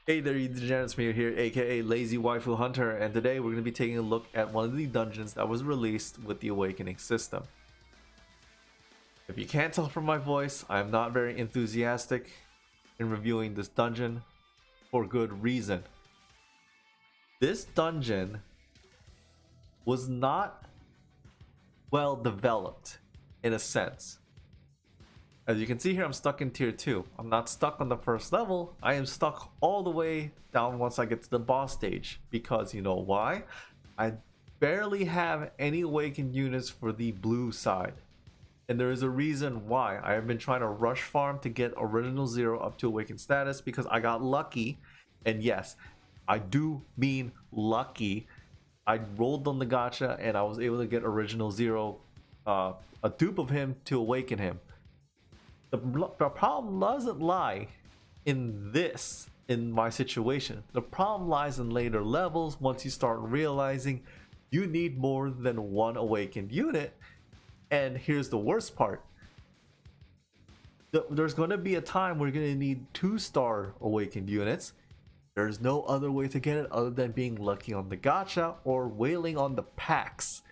Hey there, you degenerates, me here, aka LaZW4fuHunter, and today we're going to be taking a look at one of the dungeons that was released with the Awakening system. If you can't tell from my voice, I am not very enthusiastic in reviewing this dungeon for good reason. This dungeon was not well developed in a sense. As you can see here, I'm stuck in tier 2. I'm not stuck on the first level. I am stuck all the way down once I get to the boss stage. Because you know why? I barely have any awakened units for the blue side. And there is a reason why. I have been trying to rush farm to get Original Zero up to awakened status because I got lucky. And yes, I do mean lucky. I rolled on the gacha and I was able to get Original Zero, a dupe of him to awaken him. The problem doesn't lie in my situation. The problem lies in later levels once you start realizing you need more than one awakened unit. And here's the worst part. There's going to be a time where you're going to need 2-star awakened units. There's no other way to get it other than being lucky on the gacha or wailing on the packs.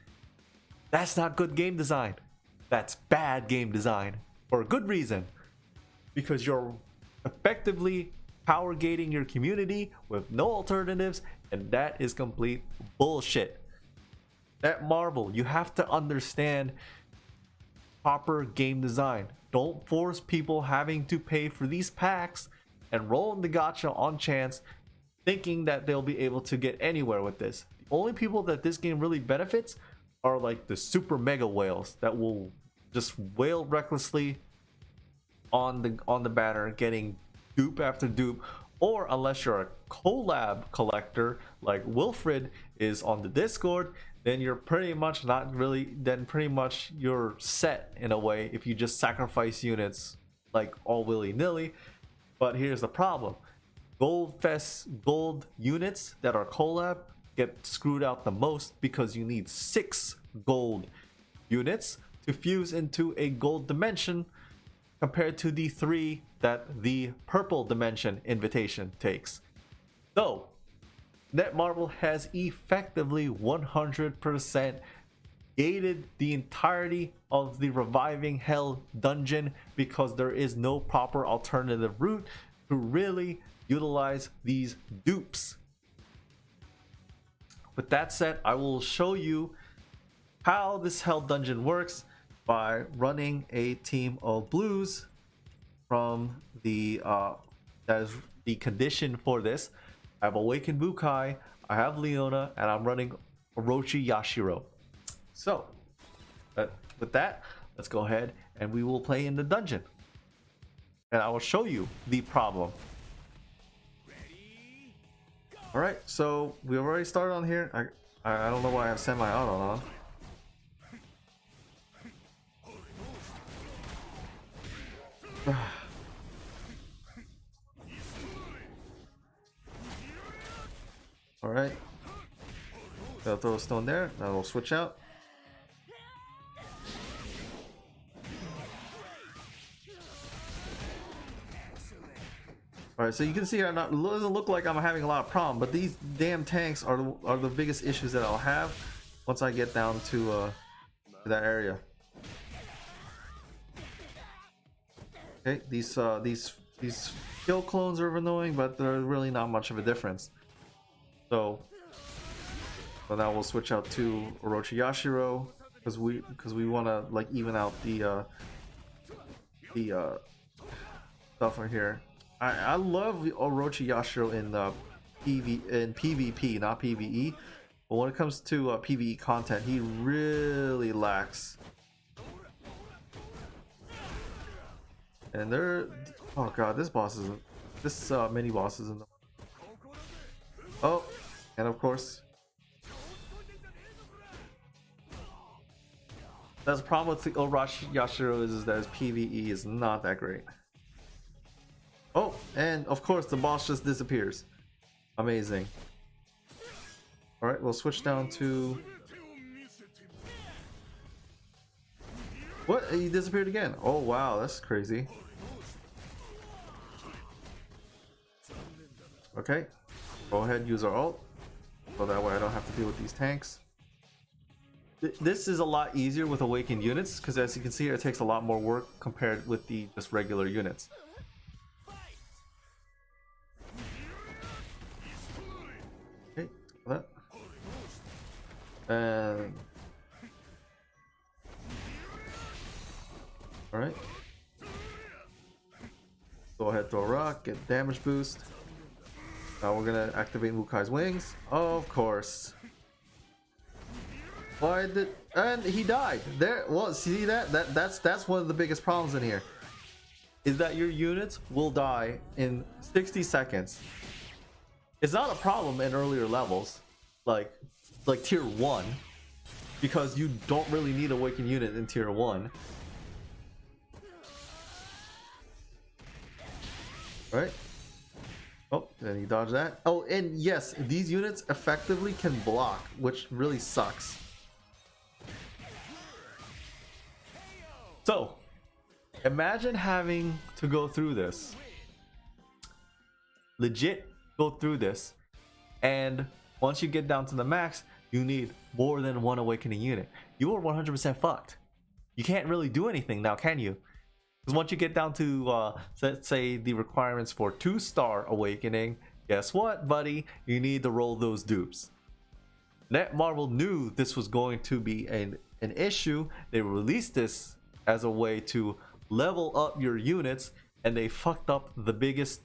That's not good game design. That's bad game design. For a good reason, because you're effectively power gating your community with no alternatives, and that is complete bullshit. That marble, you have to understand proper game design. Don't force people having to pay for these packs and roll in the gacha on chance, thinking that they'll be able to get anywhere with this. The only people that this game really benefits are like the super mega whales that will just wail recklessly on the banner, getting dupe after dupe, or unless you're a collab collector like Wilfred is on the Discord, then you're pretty much not really. Then pretty much you're set in a way if you just sacrifice units like all willy nilly. But here's the problem: gold units that are collab get screwed out the most because you need 6 gold units to fuse into a gold dimension compared to the 3 that the purple dimension invitation takes. So Netmarble has effectively 100% gated the entirety of the Reviving Hell dungeon because there is no proper alternative route to really utilize these dupes. With that said, I will show you how this Hell dungeon works by running a team of blues from the that is the condition for this. I have Awakened Bukai, I have Leona, and I'm running Orochi Yashiro. So with that, let's go ahead and we will play in the dungeon, and I will show you the problem. All right, so we already started on here. I don't know why I have semi-auto on. All right, they'll throw a stone there. Now we'll switch out. All right, so you can see it doesn't look like I'm having a lot of problem, but these damn tanks are the biggest issues that I'll have once I get down to that area. Okay, these skill clones are annoying, but they're really not much of a difference. So now we'll switch out to Orochi Yashiro because we want to like even out the stuff right here. I love Orochi Yashiro in PvP, not PvE. But when it comes to PvE content, he really lacks. And oh god, this mini boss is in the. Oh, and of course, that's the problem with the Orochi Yashiro is that his PvE is not that great. Oh, and of course the boss just disappears. Amazing. All right, we'll switch down to. What? He disappeared again. Oh wow, that's crazy. Okay, go ahead, use our ult, so that way I don't have to deal with these tanks. This is a lot easier with awakened units, because as you can see, it takes a lot more work compared with the just regular units. Okay, that. And all right, go ahead, throw a rock, get damage boost. Now we're gonna activate Mukai's wings, of course. Why did, and he died there? Well, see that's one of the biggest problems in here, is that your units will die in 60 seconds. It's not a problem in earlier levels, like tier 1, because you don't really need a awakened unit in tier 1. Right? Oh, and he dodged that. Oh, and yes, these units effectively can block, which really sucks. So, imagine having to go through this. Legit go through this. And once you get down to the max, you need more than one awakening unit. You are 100% fucked. You can't really do anything now, can you? Because once you get down to, let's say, the requirements for 2-star awakening, guess what, buddy? You need to roll those dupes. Netmarble knew this was going to be an issue. They released this as a way to level up your units, and they fucked up the biggest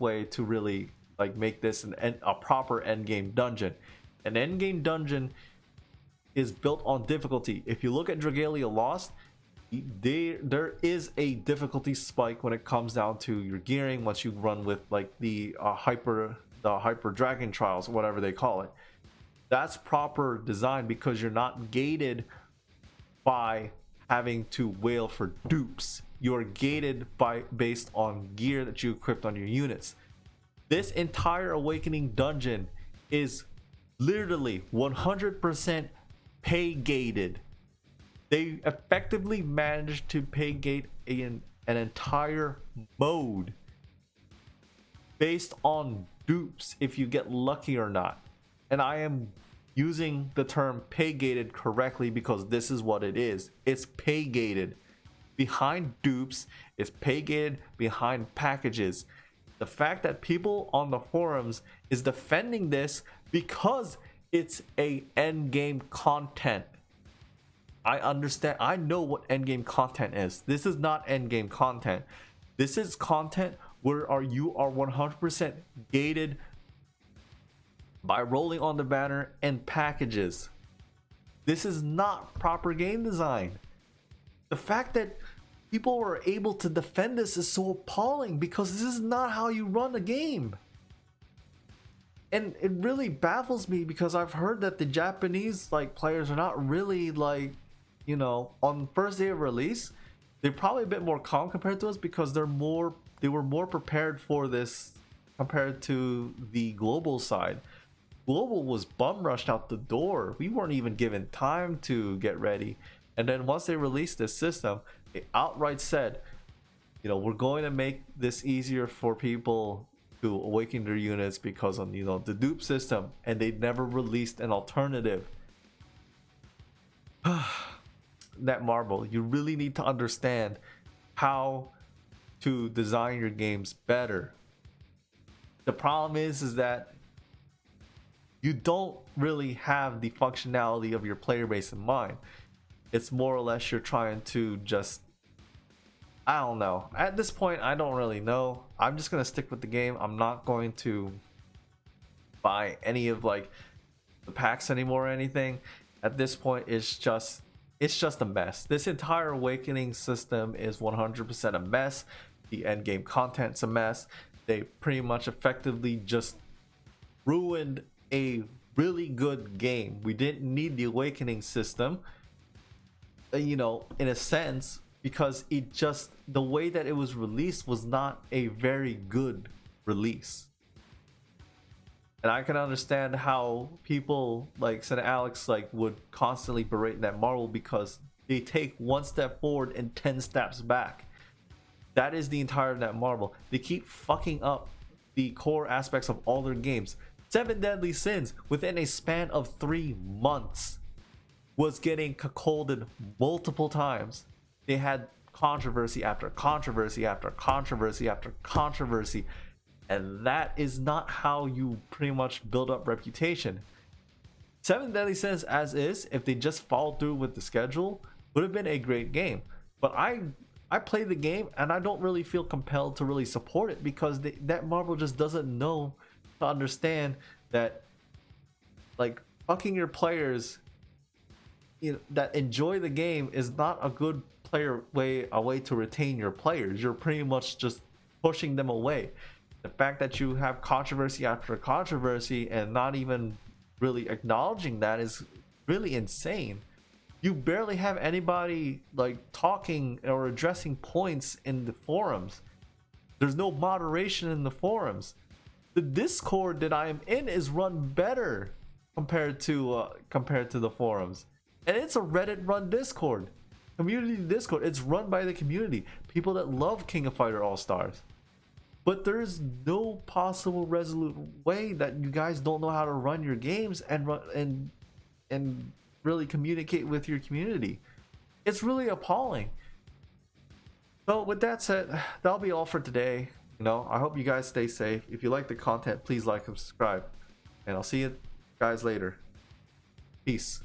way to really like make this a proper endgame dungeon. An endgame dungeon is built on difficulty. If you look at Dragalia Lost, there is a difficulty spike when it comes down to your gearing once you run with like the hyper dragon trials, whatever they call it. That's proper design, because you're not gated by having to wail for dupes. You're gated based on gear that you equipped on your units. This entire awakening dungeon is literally 100% pay gated. They effectively managed to pay gate an entire mode based on dupes, if you get lucky or not. And I am using the term pay gated correctly because this is what it is. It's pay gated behind dupes. It's pay gated behind packages. The fact that people on the forums is defending this because it's a endgame content. I understand. I know what endgame content is. This is not endgame content. This is content where you are 100% gated by rolling on the banner and packages. This is not proper game design. The fact that people were able to defend this is so appalling, because this is not how you run a game. And it really baffles me, because I've heard that the Japanese players are not really on first day of release, they're probably a bit more calm compared to us, because they were more prepared for this compared to the global side. Global was bum rushed out the door. We weren't even given time to get ready. And then once they released this system, they outright said, we're going to make this easier for people to awaken their units because of the dupe system, and they never released an alternative. Netmarble, you really need to understand how to design your games better. The problem is that you don't really have the functionality of your player base in mind. It's more or less you're trying to just, I don't know. At this point, I don't really know. I'm just gonna stick with the game. I'm not going to buy any of the packs anymore or anything. At this point, it's just a mess. This entire awakening system is 100% a mess. The endgame content's a mess. They pretty much effectively just ruined a really good game. We didn't need the awakening system, in a sense, because the way that it was released was not a very good release. And I can understand how people like Sen Alex would constantly berate Netmarble, because they take one step forward and 10 steps back. That is the entire Netmarble. They keep fucking up the core aspects of all their games. Seven Deadly Sins, within a span of 3 months, was getting cuckolded multiple times. They had controversy after controversy after controversy after controversy, and that is not how you pretty much build up reputation. Seven Deadly Sins as is, if they just followed through with the schedule, would have been a great game. But I played the game and I don't really feel compelled to really support it, because that Marvel just doesn't know to understand that, like, fucking your players, you know, that enjoy the game is not a good a way to retain your players. You're pretty much just pushing them away. The fact that you have controversy after controversy and not even really acknowledging that is really insane. You barely have anybody like talking or addressing points in the forums. There's no moderation in the forums. The Discord that I am in is run better compared to the forums, and it's a Reddit run Discord, community Discord. It's run by the community, people that love King of Fighter All Stars. But there's no possible resolute way that you guys don't know how to run your games and really communicate with your community. It's really appalling. So with that said, that'll be all for today. You know, I hope you guys stay safe. If you like the content, please like and subscribe. And I'll see you guys later. Peace.